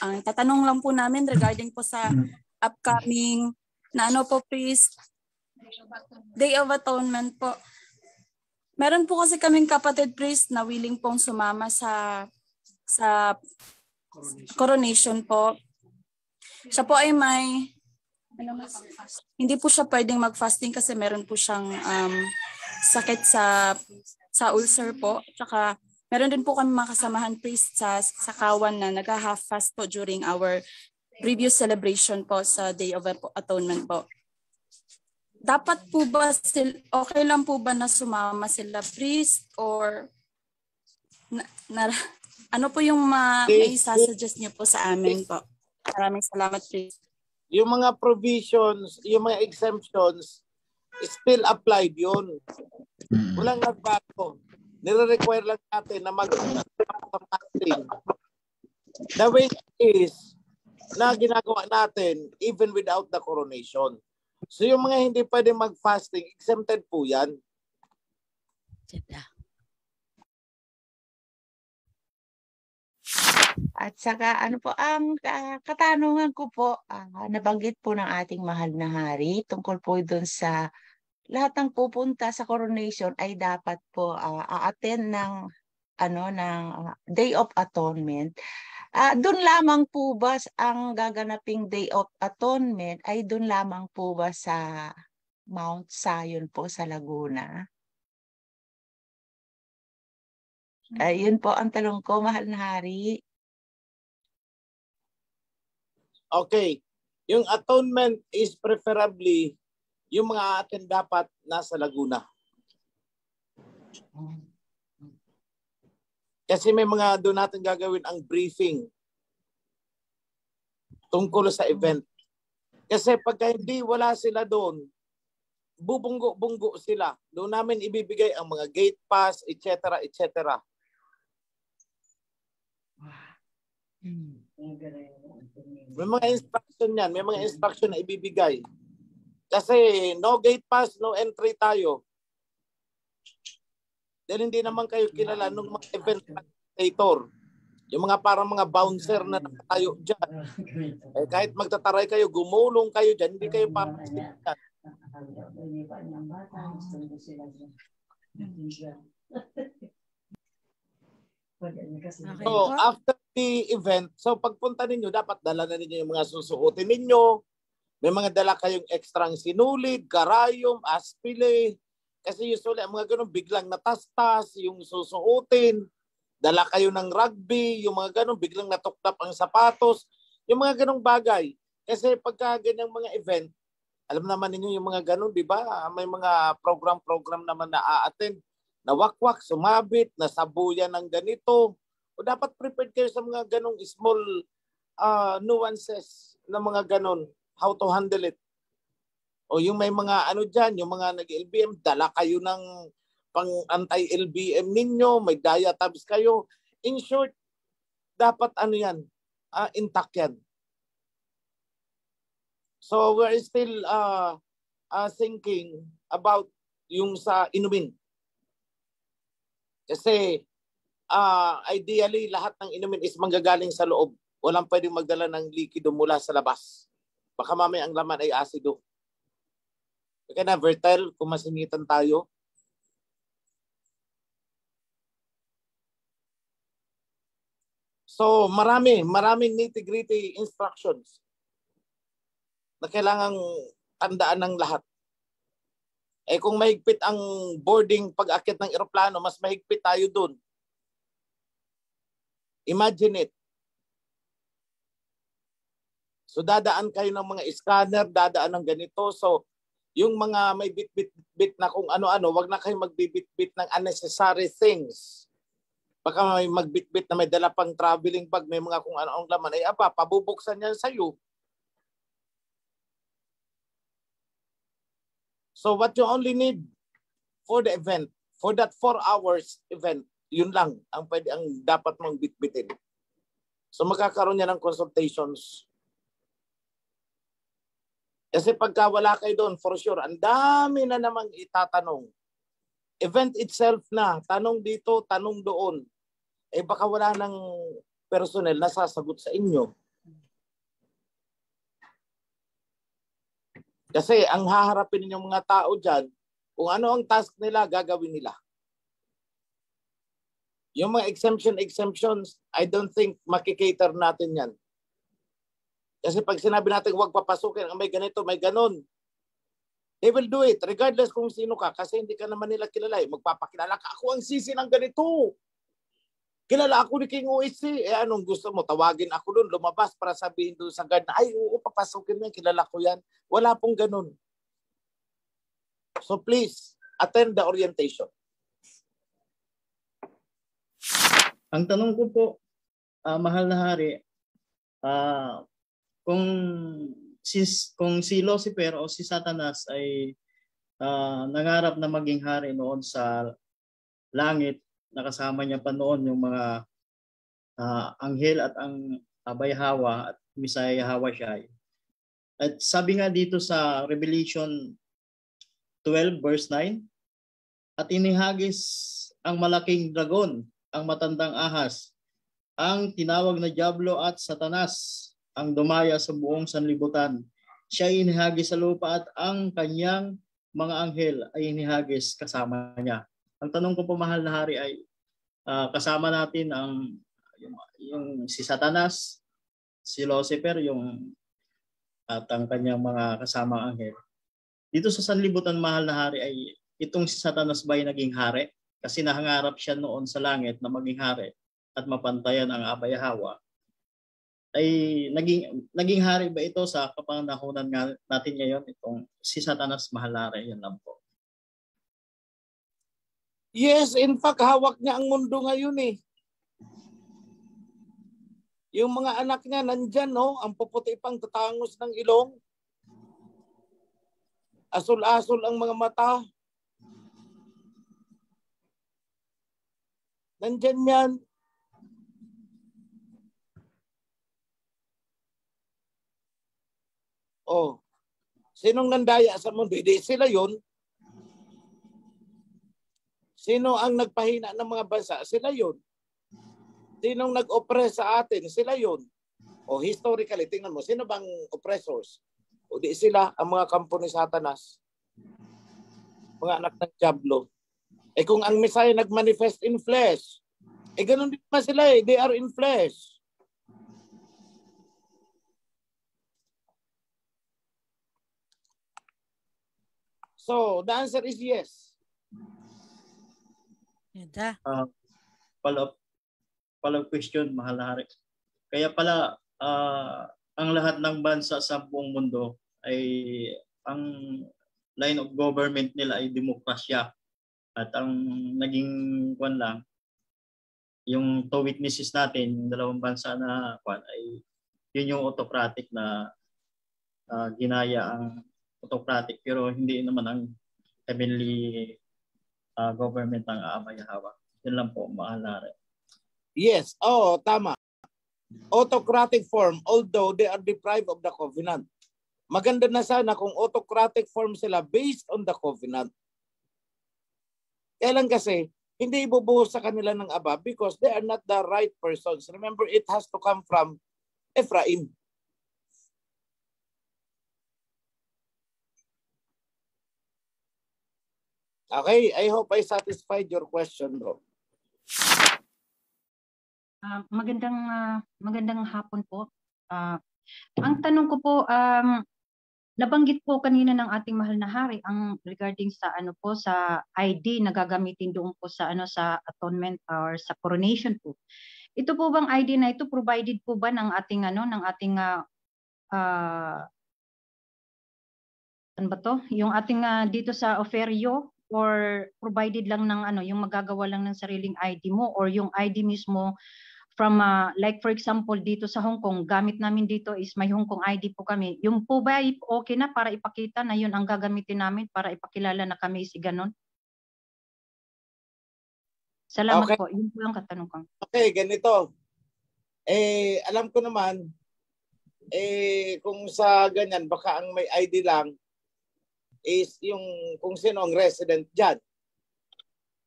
Ang tatanong lang po namin regarding po sa upcoming na ano po, priest, Day of Atonement po. Meron po kasi kaming kapatid priest na willing pong sumama sa coronation po. Siya po ay may hindi po siya pwedeng mag-fasting kasi meron po siyang sakit sa ulcer po. Tsaka meron din po kami mga kasamahan priest sa Kawan na nag-half fast po during our previous celebration po sa Day of Atonement po. Dapat po ba okay lang po ba na sumama sila priest or ano po yung may sasuggest niyo po sa amin po? Maraming salamat priest. Yung mga provisions, yung mga exemptions, still applied yun. Walang nagbago. Nire-require lang natin na mag-fasting. The way is na ginagawa natin even without the coronation. So yung mga hindi pwede mag-fasting, exempted po yan. At saka ano po ang katanungan ko po, nabanggit po ng ating mahal na hari tungkol po doon sa lahat ng pupunta sa coronation ay dapat po a-attend ng Day of Atonement. Doon lamang po ba ang gaganaping Day of Atonement ay doon lamang po ba sa Mount Zion po sa Laguna? Yun po ang tanong ko, mahal na hari. Okay. Yung atonement is preferably yung mga atin dapat nasa Laguna. Kasi may mga doon natin gagawin ang briefing tungkol sa event. Kasi pagka hindi wala sila doon, bubunggo-bunggo sila. Doon namin ibibigay ang mga gate pass, etc. etc. May mga instruction yan. May mga instruction na ibibigay. Kasi no gate pass, no entry tayo. Dahil hindi naman kayo kilala nung mga event facilitator. Yung mga parang mga bouncer na tayo dyan. Kahit magtataray kayo, gumulong kayo dyan, hindi kayo papasipan. So, after the event, so pagpunta ninyo, dapat dala na ninyo yung mga susuotin ninyo. May mga dala kayong ekstrang sinulid, karayom, aspile. Kasi usually, ang mga ganun, biglang natastas, yung susuotin. Dala kayo ng rugby, yung mga ganun, biglang natuklap ang sapatos. Yung mga ganung bagay. Kasi pagka ganyang mga event, alam naman ninyo yung mga ganun, di ba? May mga program naman na a-attend. Nawakwak, sumabit, nasabuyan ng ganito. O dapat prepared kayo sa mga ganung small nuances na mga ganun. How to handle it. O yung may mga ano dyan, yung mga nag-LBM, dala kayo ng pang anti-LBM ninyo, may diatabs kayo. In short, dapat ano yan, intact yan. So we're still thinking about yung sa inumin. Kasi ideally, lahat ng inumin is manggagaling sa loob. Walang pwedeng magdala ng likido mula sa labas. Baka mamaya ang laman ay asido. Kaya na, Vertel, kung masingitan tayo. So, maraming nitty-gritty instructions na kailangang tandaan ng lahat. Kung mahigpit ang boarding pag-akit ng eroplano, mas mahigpit tayo dun. Imagine it. So dadaan kayo ng mga scanner, dadaan ng ganito. So yung mga may bit na kung ano-ano, wag na kayo magbibit-bit ng unnecessary things. Baka may magbit-bit na may dala pang traveling bag, may mga kung ano-anong laman. Pabubuksan yan sa'yo. So what you only need for the event, for that 4 hours event, yun lang ang dapat mong bitbitin. So magkakaroon niya ng consultations. Kasi pagka wala kayo doon, for sure, ang dami na namang itatanong. Event itself na, tanong dito, tanong doon. Baka wala ng personnel na sasagot sa inyo. Kasi ang haharapin ninyong mga tao dyan, kung ano ang task nila, gagawin nila. Yung mga exemptions, I don't think makikater natin yan. Kasi pag sinabi natin huwag papasukin, may ganito, may ganon, they will do it regardless kung sino ka kasi hindi ka naman nila kilala. Magpapakilala ka, ako ang sisi ng ganito. Kilala ako ni King OSC. Anong gusto mo? Tawagin ako doon, lumabas para sabihin doon sa guard na, ay, oo, papasukin mo yan, kilala ko yan. Wala pong ganun. So please, attend the orientation. Ang tanong ko po, mahal na hari, kung si Lucifer o si Satanas ay nangarap na maging hari noon sa langit, nakasama niya pa noon yung mga anghel at ang Abay Hawa at Misaya Hawa siya. At sabi nga dito sa Revelation 12 verse 9, at inihagis ang malaking dragon, ang matandang ahas, ang tinawag na Diablo at Satanas, ang dumaya sa buong sanlibutan. Siya ay inihagis sa lupa at ang kanyang mga anghel ay inihagis kasama niya. Ang tanong ko po, mahal na hari, ay kasama natin yung si Satanas, si Lucifer, at ang kanyang mga kasamang anghel. Dito sa sanlibutan, mahal na hari, ay itong si Satanas ba ay naging hari? Kasi nahangarap siya noon sa langit na maging hari at mapantayan ang Abay Hawa. Ay naging hari ba ito sa kapanahunan natin ngayon, itong si Satanas, mahal na hari? Yan lang po. Yes, in fact, hawak niya ang mundo ngayon eh. Yung mga anak niya nandyan, no? Ang puputi pang tatangos ng ilong. Asul-asul ang mga mata. Nandyan yan. Oh, sinong nandaya sa mundo? Hindi sila yun. Sino ang nagpahina ng mga bansa? Sila yun. Sinong nag-oppress sa atin? Sila yun. O historically, tingnan mo, sino bang oppressors? O di sila, ang mga kampo ni Satanas. Mga anak ng Diablo. Eh kung ang Messiah nag-manifest in flesh, eh ganun din naman sila eh. They are in flesh. So, the answer is yes. Follow question, mahal na hari. Kaya pala, ang lahat ng bansa sa buong mundo ay ang line of government nila ay demokrasya. At ang naging lang, yung two witnesses natin, yung dalawang bansa na ay yun yung autocratic na ginaya ang autocratic, pero hindi naman ang heavenly government ng Abay Hawa. Yun lang po, mahal na hari. Yes, tama. Autocratic form, although they are deprived of the covenant. Maganda na sana kung autocratic form sila based on the covenant. Kaya lang kasi, hindi ibubuhos sa kanila ng Aba because they are not the right persons. Remember, it has to come from Ephraim. Okay, I hope I satisfied your question, bro. Magandang hapon po. Ang tanong ko po, nabanggit po kanina ng ating mahal na hari ang regarding sa sa ID na gagamitin doon po sa sa atonement or sa coronation po. Ito po bang ID na ito provided po ba ng ating yung ating dito sa Oferio, or provided lang ng yung magagawa lang ng sariling ID mo, or yung ID mismo from like for example dito sa Hong Kong, gamit namin dito is may Hong Kong ID po kami. Yung po ba okay na para ipakita na yun ang gagamitin namin para ipakilala na kami si ganon? Salamat po. Yun po ang katanong ko. Okay, ganito. Alam ko naman, kung sa ganyan, baka ang may ID lang is yung kung sino ang resident dyan.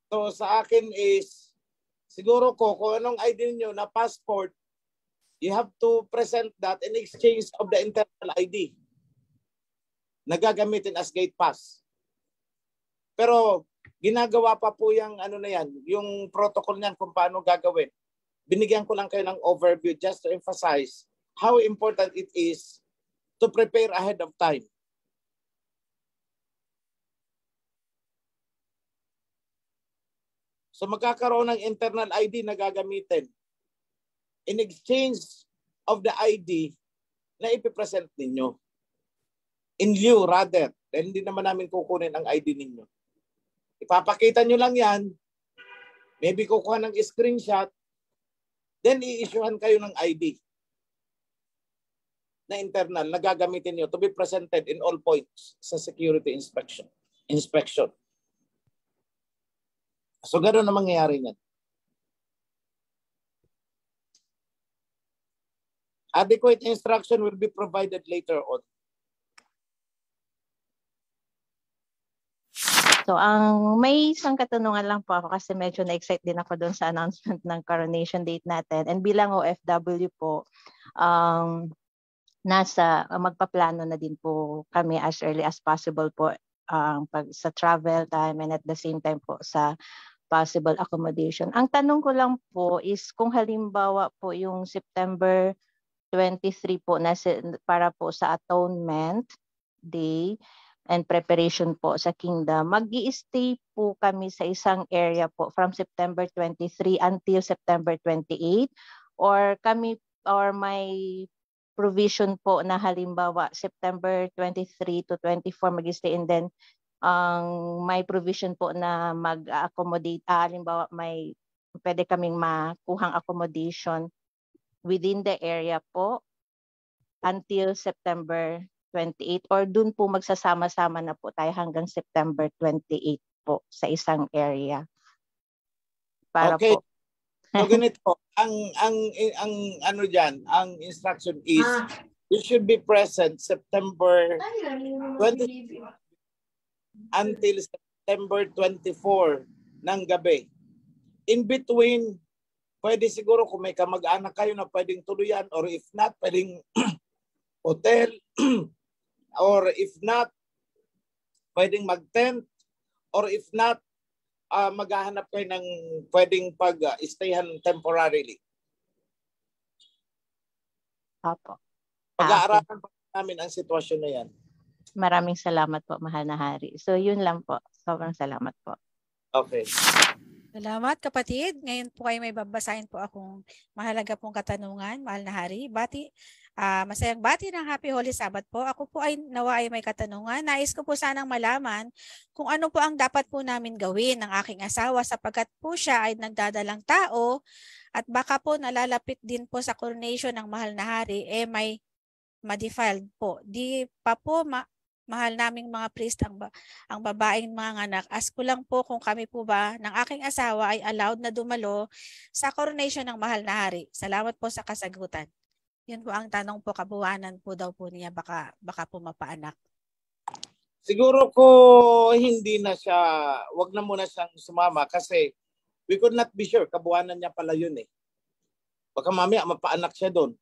So sa akin is, siguro kung anong ID niyo na passport, you have to present that in exchange of the internal ID. na gagamitin as gate pass. Pero ginagawa pa po yung ano na yan, yung protocol niyan kung paano gagawin. Binigyan ko lang kayo ng overview just to emphasize how important it is to prepare ahead of time. So magkakaroon ng internal ID na gagamitin. In exchange of the ID na ipipresent ninyo. In lieu rather, dahil hindi naman namin kukunin ang ID ninyo. Ipapakita nyo lang yan, maybe kukuha ng screenshot, then i-issuehan kayo ng ID na internal na gagamitin nyo to be presented in all points sa security inspection. So gano'n na mangyayari niyan. Adequate instruction will be provided later on. So, may isang katanungan lang po ako kasi medyo na-excite din ako doon sa announcement ng coronation date natin. And bilang OFW po, magpaplano na din po kami as early as possible po sa travel time and at the same time po sa possible accommodation. Ang tanong ko lang po is kung halimbawa po yung September 23 po para po sa Atonement Day and preparation po sa Kingdom, mag-i-stay po kami sa isang area po from September 23 until September 28 or may provision po na halimbawa September 23 to 24 mag-i-stay and then may provision po na mag-accommodate, halimbawa pwede kaming makuhang accommodation within the area po until September 28 or dun po magsasama-sama na po tayo hanggang September 28 po sa isang area. Para okay. po. So ganito, ang ano diyan, ang instruction is you should be present September 20 until September 24 ng gabi. In between, pwede siguro kung may kamag-anak kayo na pwedeng tuluyan or if not, pwedeng hotel or if not, pwedeng mag-tent or if not, maghahanap kayo ng pwedeng pag-stayhan temporarily. Opo. Pag-aaralan pa namin ang sitwasyon na yan. Maraming salamat po, mahal na hari. So yun lang po. Sobrang salamat po. Okay. Salamat kapatid. Ngayon po kayo may babasahin po akong mahalaga pong katanungan, mahal na hari. Masayang bati ng Happy Holy Sabbath po. Ako po ay nawa ay may katanungan. Nais ko po sanang malaman kung ano po ang dapat po namin gawin ng aking asawa sapagkat po siya ay nagdadalang tao at baka po nalalapit din po sa coronation ng mahal na hari may ma-defiled po. Di pa po mahal naming mga priest ang babaeng mga anak. Ask ko lang po kung kami po ba ng aking asawa ay allowed na dumalo sa coronation ng mahal na hari. Salamat po sa kasagutan. Yun po ang tanong po, kabuuanan po daw po niya, baka po mapaanak. Siguro ko hindi na siya, wag na muna siyang sumama kasi we could not be sure, kabuuanan niya pala yun eh. Baka mamaya mapaanak siya doon.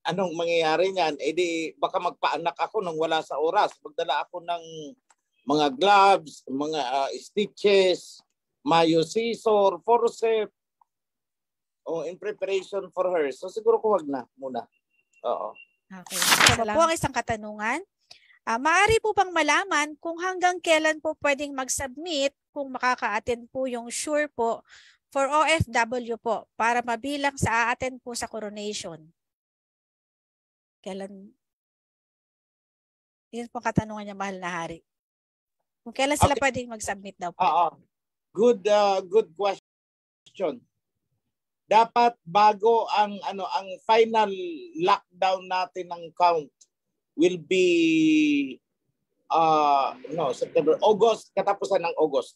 Anong mangyayari niyan? Di baka magpaanak ako nang wala sa oras. Magdala ako ng mga gloves, mga stitches, mayo scissor, forceps, in preparation for her. So siguro ko wag na muna. Oo. Okay. So po ang isang katanungan. Maaari po bang malaman kung hanggang kailan po pwedeng mag-submit kung makaka-attend po yung sure po for OFW po para mabilang sa a-attend po sa coronation? Kailan? Yun po katanungan niya, mahal na hari. Kung kailan sila pwedeng mag-submit daw po? Good question. Dapat bago ang final lockdown natin ng count will be September, August, katapusan ng August.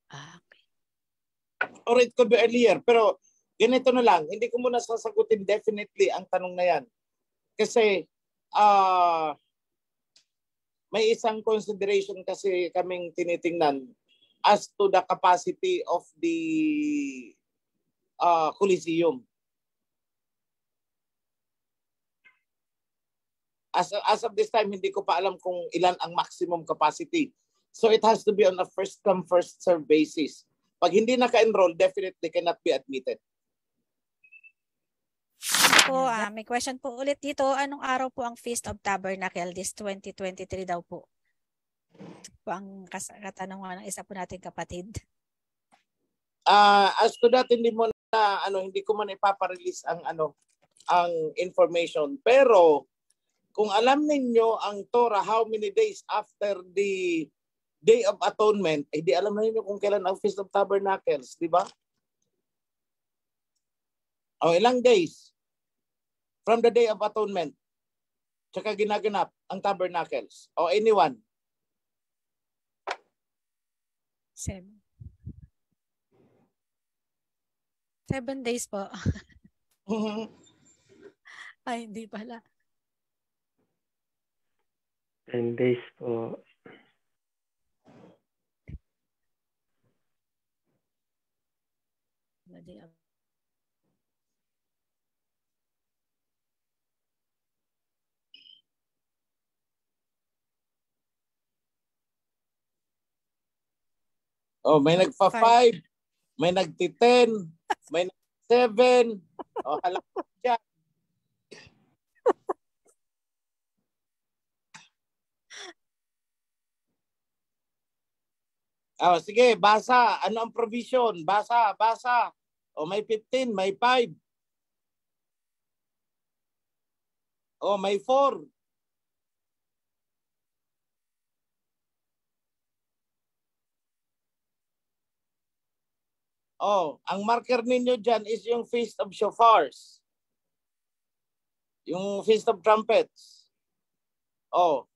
Okay. Or it could be earlier, pero ganito na lang, hindi ko muna sasagutin definitely ang tanong na yan. Kasi may isang consideration kasi kaming tinitingnan as to the capacity of the Coliseum. As of this time, hindi ko pa alam kung ilan ang maximum capacity. So it has to be on a first come, first serve basis. Pag hindi naka-enroll, definitely cannot be admitted. Po, may question po ulit dito. Anong araw po ang Feast of Tabernacle this 2023 daw po? Po ang katanungan ng isa po nating kapatid. As to that, hindi ko man ipaparelease ang information. Pero kung alam ninyo ang Torah, how many days after the Day of Atonement, di alam na ninyo kung kailan ang Feast of Tabernacles, di ba? O ilang days from the Day of Atonement, tsaka ginaganap ang Tabernacles. O anyone? 7 days po. Ay, hindi pala. 10 days po. Oh, may nagpa-5, may nagti-10, may nag-7. Oh, halak dyan. Oh, sige, basa. Ano ang provision? Basa. Oh, may 15, may 5. Oh, may 4. Oh, ang marker ninyo dyan is yung Feast of Shofars. Yung Feast of Trumpets. Oh.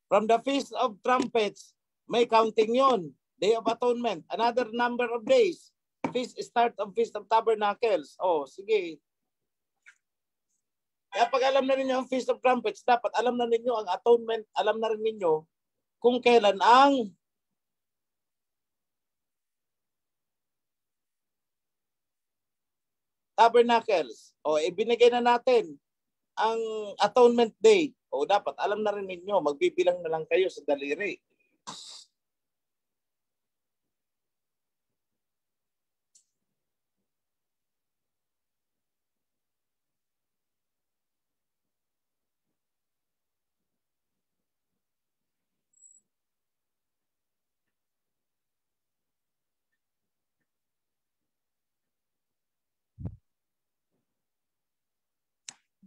From the Feast of Trumpets, may counting yon. Day of Atonement. Another number of days. Start of Feast of Tabernacles. Oh, sige. Kaya pag alam na ninyo ang Feast of Trumpets, dapat alam na ninyo ang Atonement. Alam na rin ninyo kung kailan ang Tabernacles. O, ibinigay na natin ang Atonement Day. O, dapat alam na rin ninyo, magbibilang na lang kayo sa daliri.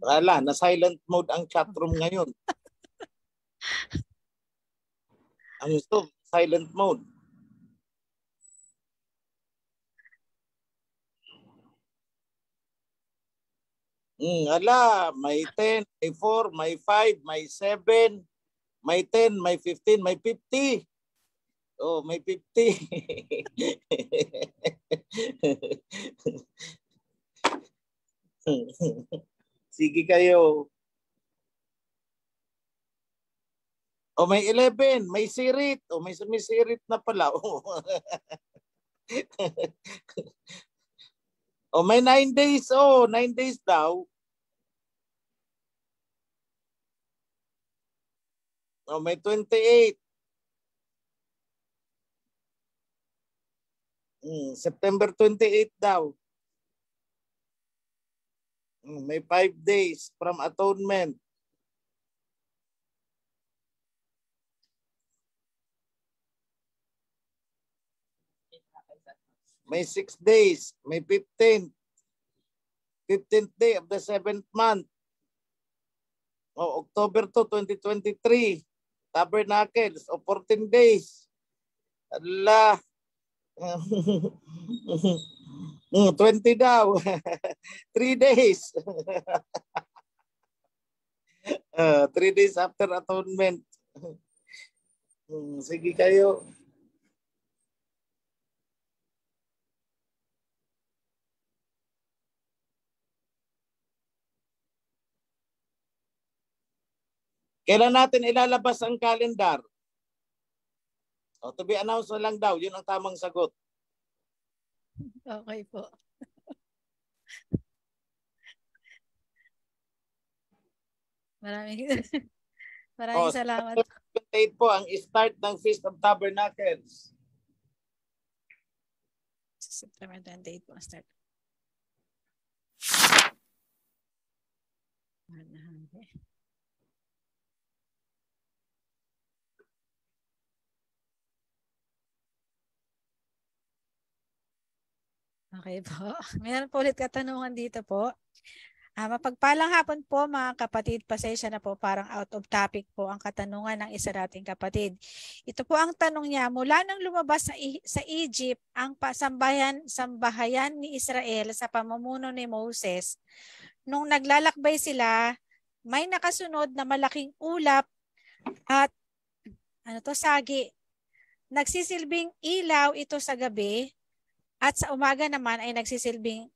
Wala, na silent mode ang chatroom ngayon. Ano ito? Silent mode. Ala, may 10, may 4, may 5, may 7, may 10, may 15, may 50. Oh, may 50. Sige kayo. O may 11, may sirit. O may sumisirit na pala. O may 9 days. O, 9 days daw. O may 28. September 28 daw. May 5 days from Atonement. May 6 days. May 15th. 15th day of the 7th month. O, October 2, 2023. Tabernacles. O, 14 days. Allah. 20 daw. 3 days. 3 days after Atonement. Sige kayo. Kailan natin ilalabas ang calendar? O, to be announced na lang daw. Yun ang tamang sagot. Okay po. Maraming salamat. Date po ang start ng Feast of Tabernacles. September 28 po ang start. Okay po. Meron po ulit katanungan dito po. Mapagpalang hapon po mga kapatid, pasensya na po, parang out of topic po ang katanungan ng isa nating kapatid. Ito po ang tanong niya, mula nang lumabas sa Egypt ang sambahayan ni Israel sa pamumuno ni Moses, nung naglalakbay sila, may nakasunod na malaking ulap at sagi. Nagsisilbing ilaw ito sa gabi at sa umaga naman ay nagsisilbing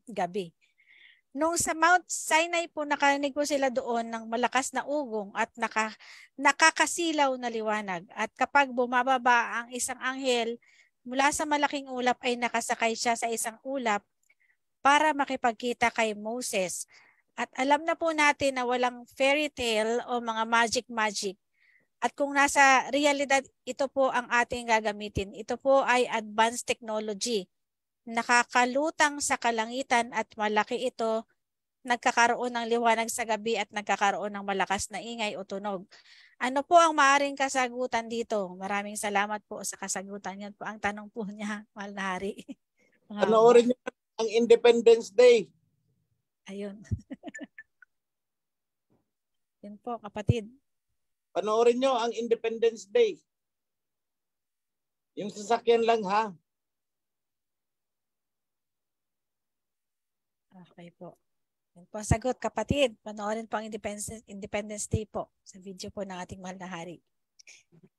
gabi. Nung sa Mount Sinai po, nakarinig po sila doon ng malakas na ugong at nakakasilaw na liwanag. At kapag bumababa ang isang anghel mula sa malaking ulap, ay nakasakay siya sa isang ulap para makipagkita kay Moses. At alam na po natin na walang fairy tale o mga magic. At kung nasa realidad, ito po ang ating gagamitin. Ito po ay advanced technology. Nakakalutang sa kalangitan at malaki ito. Nagkakaroon ng liwanag sa gabi at nagkakaroon ng malakas na ingay o tunog. Ano po ang maaring kasagutan dito? Maraming salamat po sa kasagutan. Yan po ang tanong po niya, mahal na hari. Panoorin niyo ang Independence Day. Ayun. Yan po, kapatid. Panoorin nyo ang Independence Day. Yung sasakyan lang, ha? Okay po. Yan po ang sagot, kapatid. Panoorin po ang Independence Day po sa video po ng ating mahal na hari.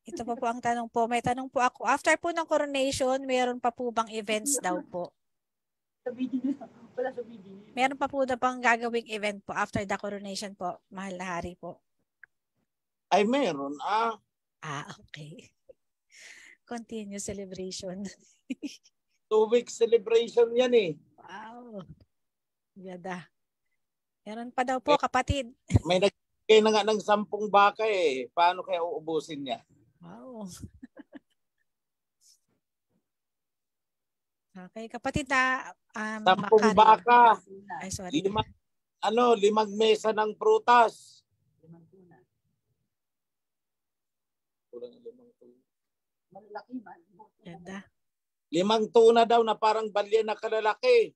Ito po ang tanong po. May tanong po ako. After po ng coronation, mayroon pa po bang events daw po? Meron pa po na bang gagawing event po after the coronation po, mahal na hari po? Ay, meron. Okay. Continue celebration. 2-week celebration yan eh. Wow. Ganda. Meron pa daw po, kapatid. May nagbigay na nga ng 10 baka eh. Paano kaya uubusin niya? Wow. Okay, kapatid na 10 baka. Ay, sorry. 5 mesa ng prutas. Ganda. 5 tuna daw na parang balye na kalalaki.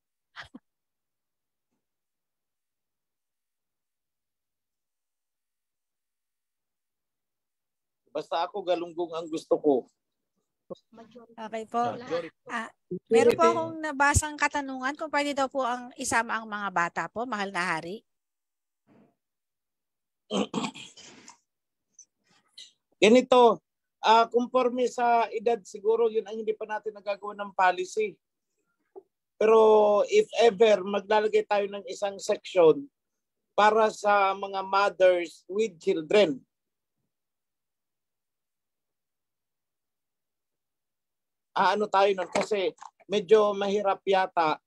Basta ako galunggong ang gusto ko. Okay po. Meron po akong nabasang katanungan kung pwede daw po ang isama ang mga bata po, mahal na hari. Ganito, conforme sa edad siguro, yun ang hindi pa natin nagagawa ng policy. Pero if ever, maglalagay tayo ng isang section para sa mga mothers with children. Ano tayo nun? Kasi medyo mahirap yata.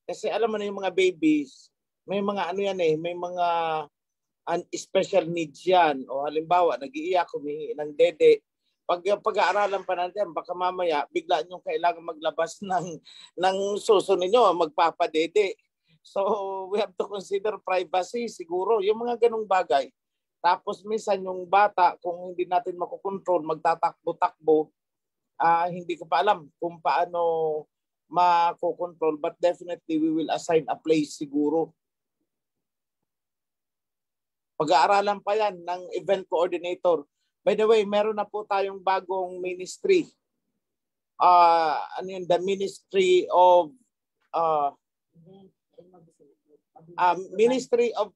Kasi alam mo na yung mga babies, may mga may mga special needs yan. O halimbawa, nag-iiyak, humingi ng dede. Pag-aaralan pa natin, baka mamaya, bigla nyo kailangan maglabas ng suso ninyo, magpapadede. So, we have to consider privacy siguro. Yung mga ganong bagay. Tapos minsan yung bata, kung hindi natin makukontrol, magtatakbo-takbo, hindi ko pa alam kung paano makukontrol. But definitely, we will assign a place siguro. Pag-aaralan pa yan ng event coordinator. By the way, meron na po tayong bagong ministry. The Ministry of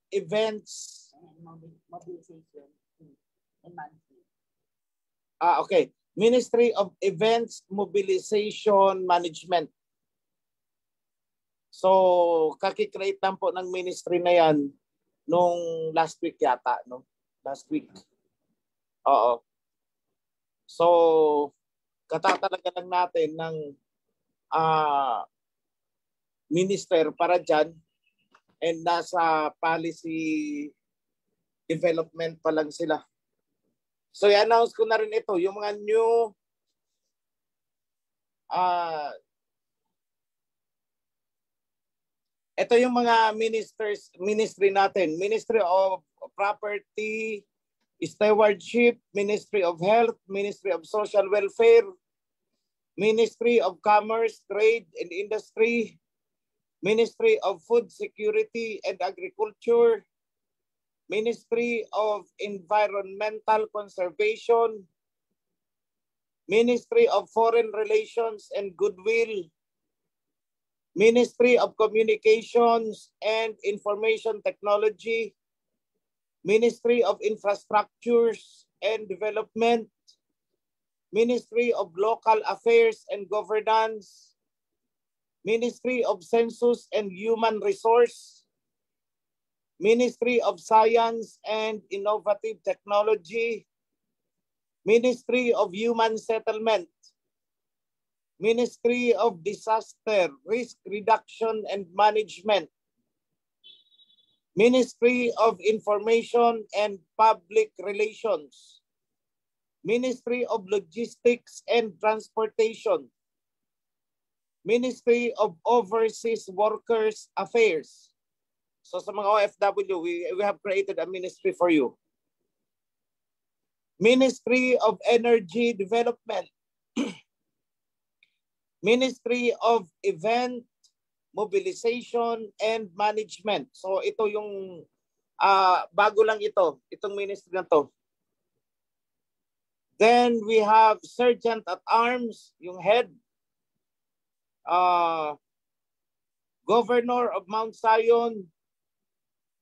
Events. Okay. Ministry of Events Mobilization Management. So, kakikreate lang po ng ministry na yan nung last week yata, no? Last week. Oo. So, katatalaga lang natin ng minister para dyan. And nasa policy development pa lang sila. So i-announce ko na rin ito, yung mga new ito yung mga ministry natin. Ministry of Property, Stewardship, Ministry of Health, Ministry of Social Welfare, Ministry of Commerce, Trade and Industry, Ministry of Food Security and Agriculture, Ministry of Environmental Conservation, Ministry of Foreign Relations and Goodwill, Ministry of Communications and Information Technology, Ministry of Infrastructures and Development, Ministry of Local Affairs and Governance, Ministry of Census and Human Resource, Ministry of Science and Innovative Technology, Ministry of Human Settlement, Ministry of Disaster Risk Reduction and Management, Ministry of Information and Public Relations, Ministry of Logistics and Transportation, Ministry of Overseas Workers Affairs. So sa mga OFW, we have created a ministry for you. Ministry of Energy Development, Ministry of Event, Mobilization, and Management. So ito yung bago lang ito, itong ministry na to. Then we have Sergeant at Arms, yung head. Governor of Mount Zion.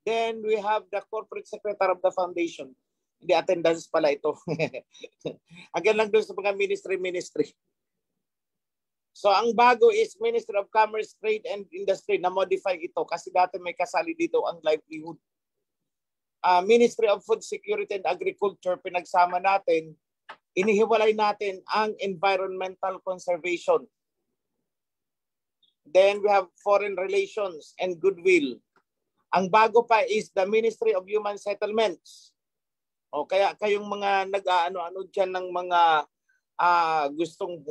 Then we have the Corporate Secretary of the Foundation. Hindi attendance pala ito. Hanggang lang doon sa mga ministry. So ang bago is Ministry of Commerce, Trade and Industry. Na-modify ito kasi dati may kasali dito ang livelihood. Ministry of Food Security and Agriculture, pinagsama natin. Inihiwalay natin ang environmental conservation. Then we have Foreign Relations and Goodwill. Ang bago pa is the Ministry of Human Settlements. O kaya kayong mga nag-ano-ano diyan ng mga gustong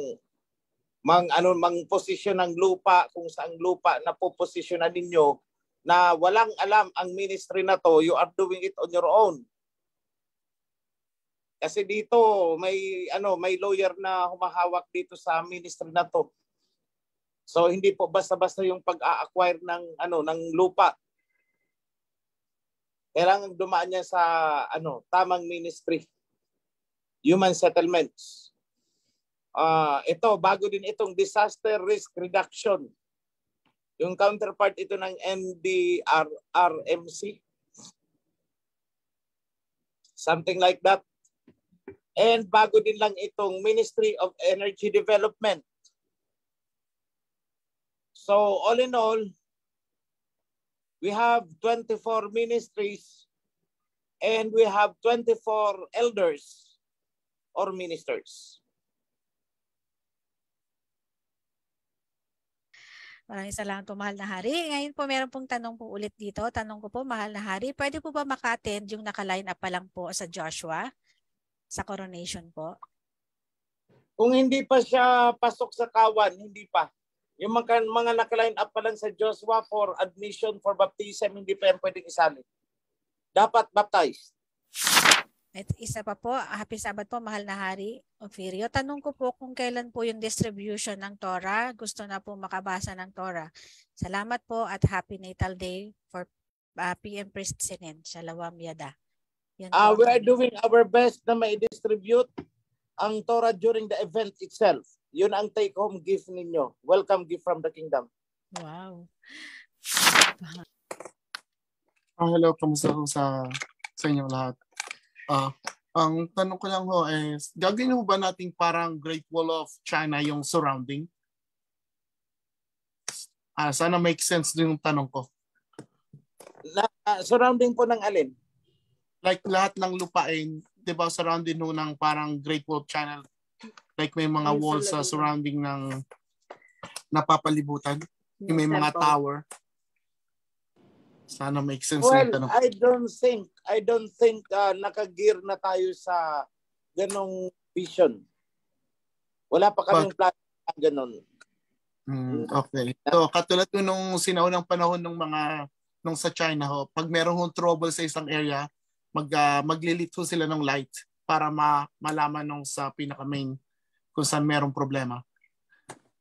posisyon ng lupa, kung saang lupa na poposisyonan ninyo na walang alam ang ministry na to, you are doing it on your own. Kasi dito may lawyer na humahawak dito sa ministry na to. So hindi po basta-basta yung pag-a-acquire ng lupa. Kailangan dumaan niya sa tamang ministry. Human Settlements. Ito, bago din itong Disaster Risk Reduction. Yung counterpart ito ng NDRRMC. Something like that. And bago din lang itong Ministry of Energy Development. So all in all, we have 24 ministries and we have 24 elders or ministers. Maraming salamat po, Mahal na Hari. Ngayon po, meron pong tanong po ulit dito. Tanong ko po, Mahal na Hari, pwede po ba maka-attend yung naka-line up pa lang po sa Joshua? Sa coronation po? Kung hindi pa siya pasok sa kawan, hindi pa. Yung mga naka-line up pa lang sa Joshua for admission for baptism, hindi pa yan pwedeng isali. Dapat baptized. At isa pa po, happy Sabbath po, Mahal na Hari Ofirio. Tanong ko po kung kailan po yung distribution ng Torah. Gusto na po makabasa ng Torah. Salamat po at Happy Natal Day for PM Priest Sinin. Shalom Yada. We are doing our best na mai-distribute ang Torah during the event itself. Yun ang take-home gift ninyo. Welcome gift from the kingdom. Wow. Hello, kamusta ho sa inyong lahat? Ang tanong ko lang ho is, gagawin ho ba nating parang Great Wall of China yung surrounding? Sana make sense din yung tanong ko. Surrounding po ng alin? Like lahat ng lupain, di ba surrounding ho ng parang Great Wall of China? Like may mga walls sa surrounding ng napapalibutan. May mga tower. Sana make sense Well, yung tanong. I don't think nakagear na tayo sa ganong vision. Wala pa kaming plan na ganon. Okay. So, katulad nung sinaunang panahon nung sa China ho, pag merong trouble sa isang area, maglilit ho sila ng light para malaman nung sa pinaka-main kung saan merong problema.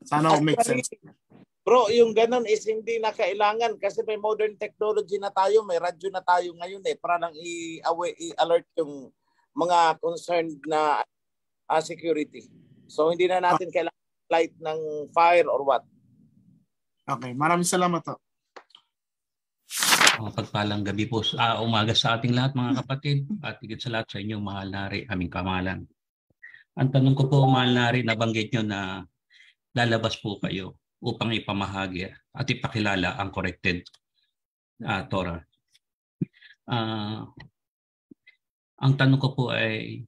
Sana make sense. Bro, yung ganon is hindi na kailangan kasi may modern technology na tayo, may radyo na tayo ngayon para lang i-alert yung mga concerned na security. So hindi na natin kailangan light ng fire or what. Okay, maraming salamat po. Pagpalang gabi po, umaga sa ating lahat mga kapatid at higit sa lahat sa inyong mahal na hari, aming kamalan. Ang tanong ko po, mahal na hari, nabanggit nyo na lalabas po kayo upang ipamahagi at ipakilala ang corrected Torah. Ang tanong ko po ay,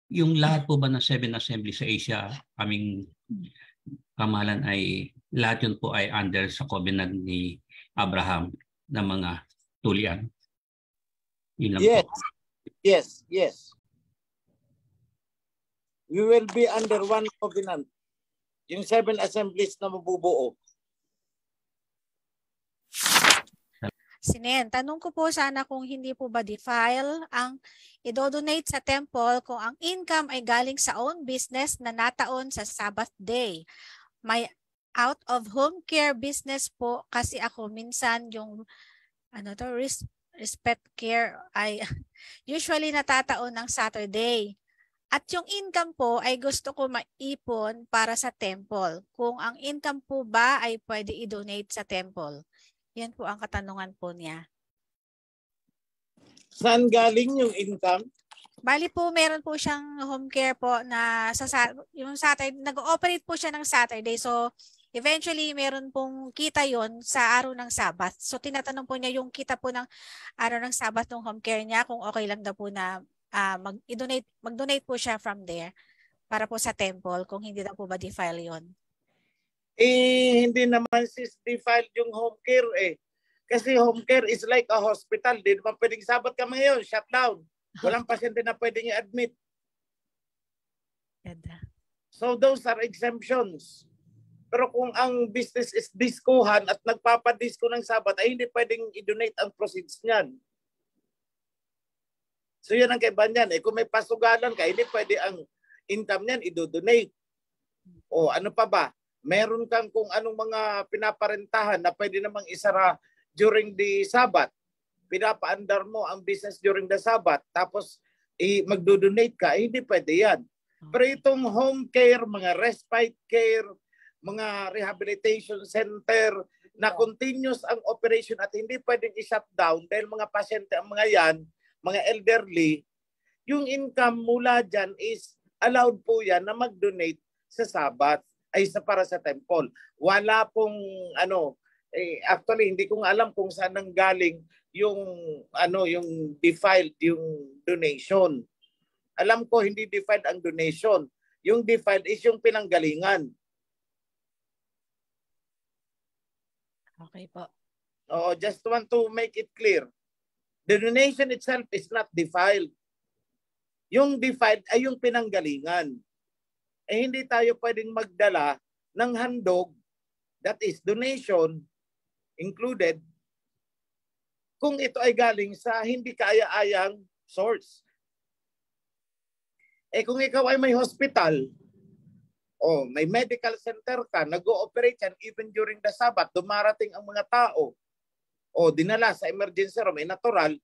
yung lahat po ba ng 7 assembly sa Asia, aming kamalan ay, lahat yun po ay under sa covenant ni Abraham na mga tulian? Yun lang po. Yes. We will be under one covenant. Yung 7 assemblies na mabubuo. Sinen, tanong ko po sana kung hindi po ba defile ang idodonate sa temple kung ang income ay galing sa own business na nataon sa Sabbath day. May out of home care business po kasi ako minsan yung respect care ay usually natataon ng Saturday. At yung income po ay gusto ko maipon para sa temple. Kung ang income po ba ay pwede i-donate sa temple. Yan po ang katanungan po niya. Saan galing yung income? Bali po, meron po siyang home care po na yung Saturday, nag-ooperate po siya ng Saturday. So, eventually, meron pong kita yon sa araw ng Sabbath. So, tinatanong po niya yung kita po ng araw ng Sabbath ng home care niya kung okay lang daw po na mag-donate po siya from there para po sa temple kung hindi daw po ba defile yon. Hindi naman defiled yung home care Kasi home care is like a hospital. Di naman pwedeng Sabat ka ngayon, shut down. Walang pasyente na pwedeng i-admit. So those are exemptions. Pero kung ang business is diskohan at nagpapadisko ng Sabat, ay hindi pwedeng i-donate ang proceeds niyan. So yan ang kaibahan niyan. Kung may pasugalan ka, hindi pwede ang income niyan i-donate. O ano pa ba? Meron kang kung anong mga pinaparentahan na pwede namang isara during the Sabbath. Pinapaandar mo ang business during the Sabbath. Tapos magdo-donate ka. Hindi pwede yan. Pero itong home care, mga respite care, mga rehabilitation center na continuous ang operation at hindi pwedeng i-shut down dahil mga pasyente ang mga yan, mga elderly, yung income mula dyan is allowed po yan na mag-donate sa Sabbath ay para sa temple. Wala pong actually hindi ko alam kung saan nanggaling yung yung defiled yung donation. Alam ko hindi defiled ang donation. Yung defiled is yung pinanggalingan. Okay po. Just want to make it clear. The donation itself is not defiled. Yung defiled ay yung pinanggalingan. Hindi tayo pwedeng magdala ng handog, that is donation included, kung ito ay galing sa hindi kaaya-ayang source. Kung ikaw ay may hospital, may medical center ka, nag-ooperate yan even during the Sabbath, dumarating ang mga tao, dinala sa emergency room, natural,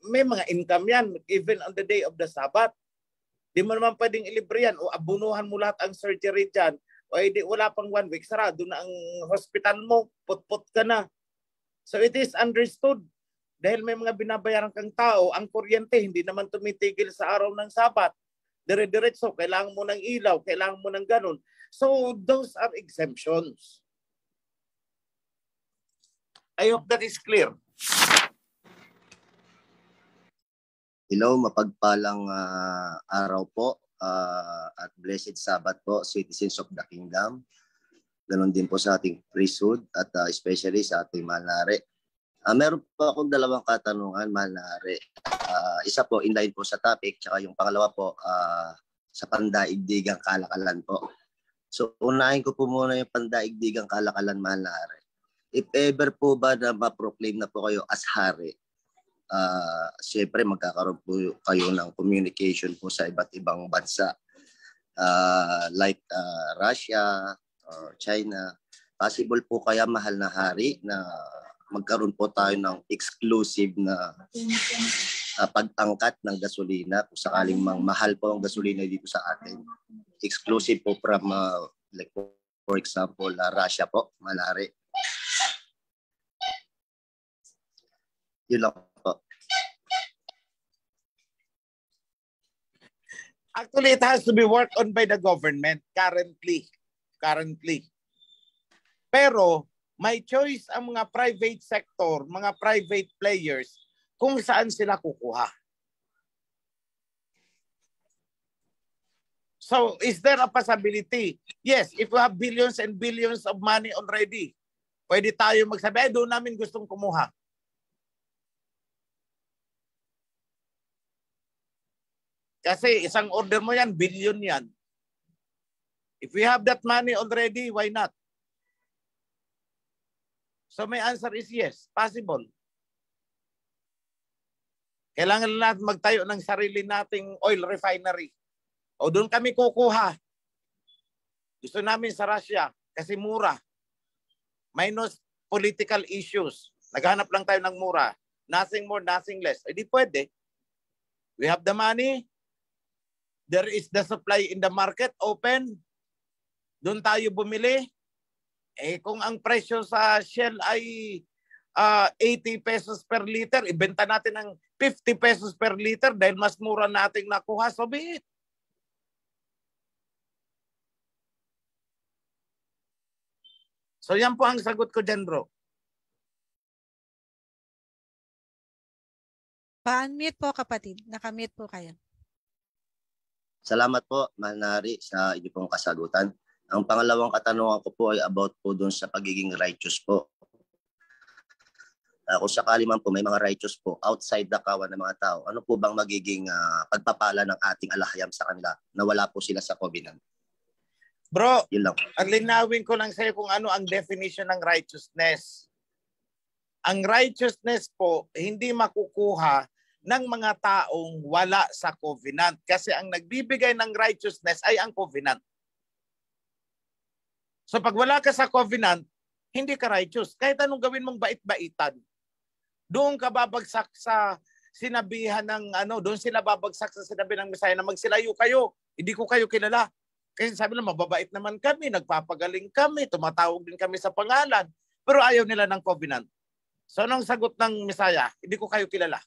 may mga income yan even on the day of the Sabbath. Di mo naman pwedeng ilibre yan o abunuhan mo lahat ang surgery dyan wala pang 1 week, sarado na ang hospital mo, put-put ka na. So it is understood dahil may mga binabayaran kang tao, ang kuryente hindi naman tumitigil sa araw ng Sabat. Dire-diretso, kailangan mo ng ilaw, kailangan mo ng ganun. So those are exemptions. I hope that is clear. Hello, mapagpalang araw po at blessed Sabbath po, citizens of the kingdom. Ganon din po sa ating priesthood at especially sa ating mahal na hari. Meron po akong dalawang katanungan, Mahal na Hari. Isa po, inline po sa topic, tsaka yung pangalawa po, sa pandaigdigang kalakalan po. So, unahin ko po muna yung pandaigdigang kalakalan, Mahal na Hari. If ever po ba na ma-proclaim na po kayo as hari, siyempre magkakaroon po kayo ng communication po sa iba't ibang bansa. Like Russia or China. Possible po kaya, Mahal na Hari, na magkaroon po tayo ng exclusive na pag-angkat ng gasolina kung sakaling mahal po ang gasolina dito sa atin. Exclusive po from, like for example, Russia po, Mahal na Hari. Yun lang po. Actually, it has to be worked on by the government currently. Pero may choice ang mga private sector, mga private players kung saan sila kukuha. So, is there a possibility? Yes, if we have billions and billions of money already, pwede tayo magsabi, doon namin gustong kumuha. Kasi isang order mo yan, billion yan. If we have that money already, why not? So my answer is yes, possible. Kailangan natin magtayo ng sarili nating oil refinery. O doon kami kukuha. Gusto namin sa Russia kasi mura. Minus political issues. Naghanap lang tayo ng mura. Nothing more, nothing less. Eh di pwede. We have the money. There is the supply in the market open. Doon tayo bumili. Eh kung ang presyo sa Shell ay 80 pesos per liter, ibenta natin ng 50 pesos per liter dahil mas mura nating nakuha, so be it. So yan po ang sagot ko dyan, bro. Pa-unmute po, kapatid. Nakamute po kayo. Salamat po, Mahal na Hari, sa inyo pong kasagutan. Ang pangalawang katanungan ko po ay about po doon sa pagiging righteous po. Kung sakali man po may mga righteous po outside the kawan ng mga tao, ano po bang magiging pagpapala ng ating alahayam sa kanila na wala po sila sa covenant? Bro, yun lang. Ang linawin ko lang sa iyo kung ano ang definition ng righteousness. Ang righteousness po, hindi makukuha ng mga taong wala sa covenant. Kasi ang nagbibigay ng righteousness ay ang covenant. So pag wala ka sa covenant, hindi ka righteous. Kahit anong gawin mong bait-baitan, doon ka babagsak sa sinabihan ng doon sila babagsak sa sinabi ng Messiah na magsilayo kayo. Hindi ko kayo kilala. Kasi sabi nila, mababait naman kami, nagpapagaling kami, tumatawag din kami sa pangalan, pero ayaw nila ng covenant. So anong sagot ng Messiah? Hindi ko kayo kilala.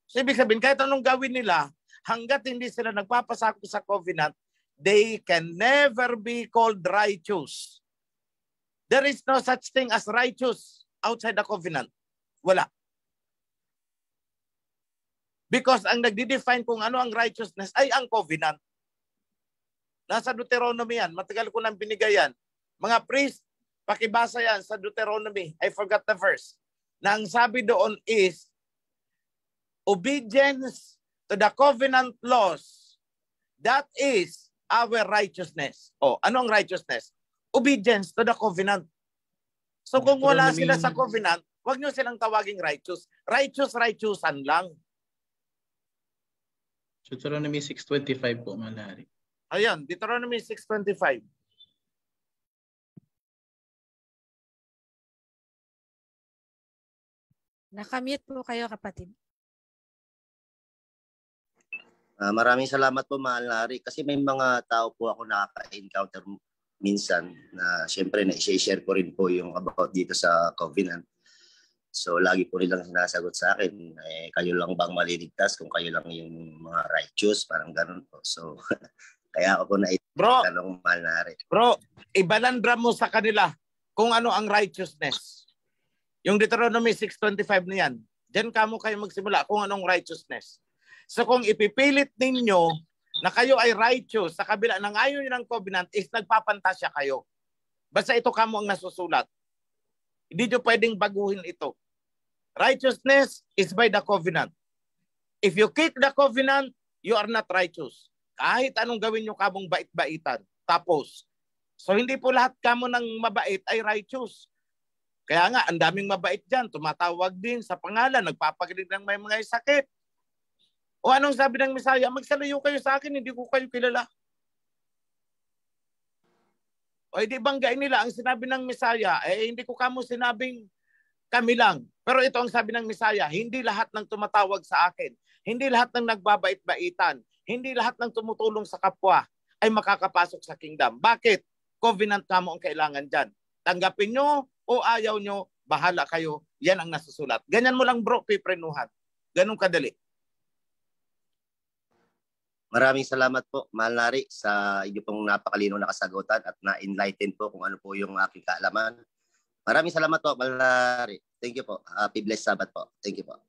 So ibig sabihin, kahit anong gawin nila, hanggat hindi sila nagpapasakop sa covenant, they can never be called righteous. There is no such thing as righteous outside the covenant. Wala. Because ang nagdi-define kung ano ang righteousness ay ang covenant. Nasa Deuteronomy yan. Matagal ko nang binigay yan. Mga priest, pakibasa yan sa Deuteronomy. I forgot the verse. Na ang sabi doon is, obedience to the covenant laws, that is our righteousness. O, ano ang righteousness? Obedience to the covenant. So kung wala sila sa covenant, wag nyo silang tawaging righteous. Righteous-righteousan lang. Deuteronomy 6:25 po, Mahal na Hari. Ayan, Deuteronomy 6:25. Nakamute po kayo, kapatid. Maraming salamat po, Mahal na Hari, kasi may mga tao po ako nakaka-encounter minsan na siyempre na-share ko rin po yung about dito sa covenant. So lagi po nilang sinasagot sa akin, kayo lang bang maliligtas kung kayo lang yung mga righteous, parang ganun po. So kaya ako po na-itanong, Mahal na Hari. Bro, ibalandra mo sa kanila kung ano ang righteousness. Yung Deuteronomy 6:25 na yan, dyan kamo kayo magsimula kung anong righteousness. So kung ipipilit ninyo na kayo ay righteous sa kabila ng ayaw nyo ng covenant, is nagpapantasya kayo. Basta ito kamo ang nasusulat. Hindi nyo pwedeng baguhin ito. Righteousness is by the covenant. If you kick the covenant, you are not righteous. Kahit anong gawin nyo kamong bait-baitan. Tapos, so hindi po lahat kamo ng mabait ay righteous. Kaya nga, ang daming mabait dyan. Tumatawag din sa pangalan, nagpapagaling ng may mga sakit. O anong sabi ng Mesaya? Magsalayo kayo sa akin, hindi ko kayo kilala. O hindi banggain nila ang sinabi ng Mesaya, hindi ko kamo sinabing kami lang. Pero ito ang sabi ng Mesaya, hindi lahat ng tumatawag sa akin, hindi lahat ng nagbabait-baitan, hindi lahat ng tumutulong sa kapwa ay makakapasok sa kingdom. Bakit? Covenant kamo ang kailangan dyan. Tanggapin nyo o ayaw nyo, bahala kayo. Yan ang nasusulat. Ganyan mo lang bro, piprenuhan. Ganun kadali. Maraming salamat po, Mahal Nari, sa inyo pong napakalino na kasagutan at na-enlighten po kung ano po yung aking kaalaman. Maraming salamat po, Mahal Nari. Thank you po. Happy blessed Sabbath po. Thank you po.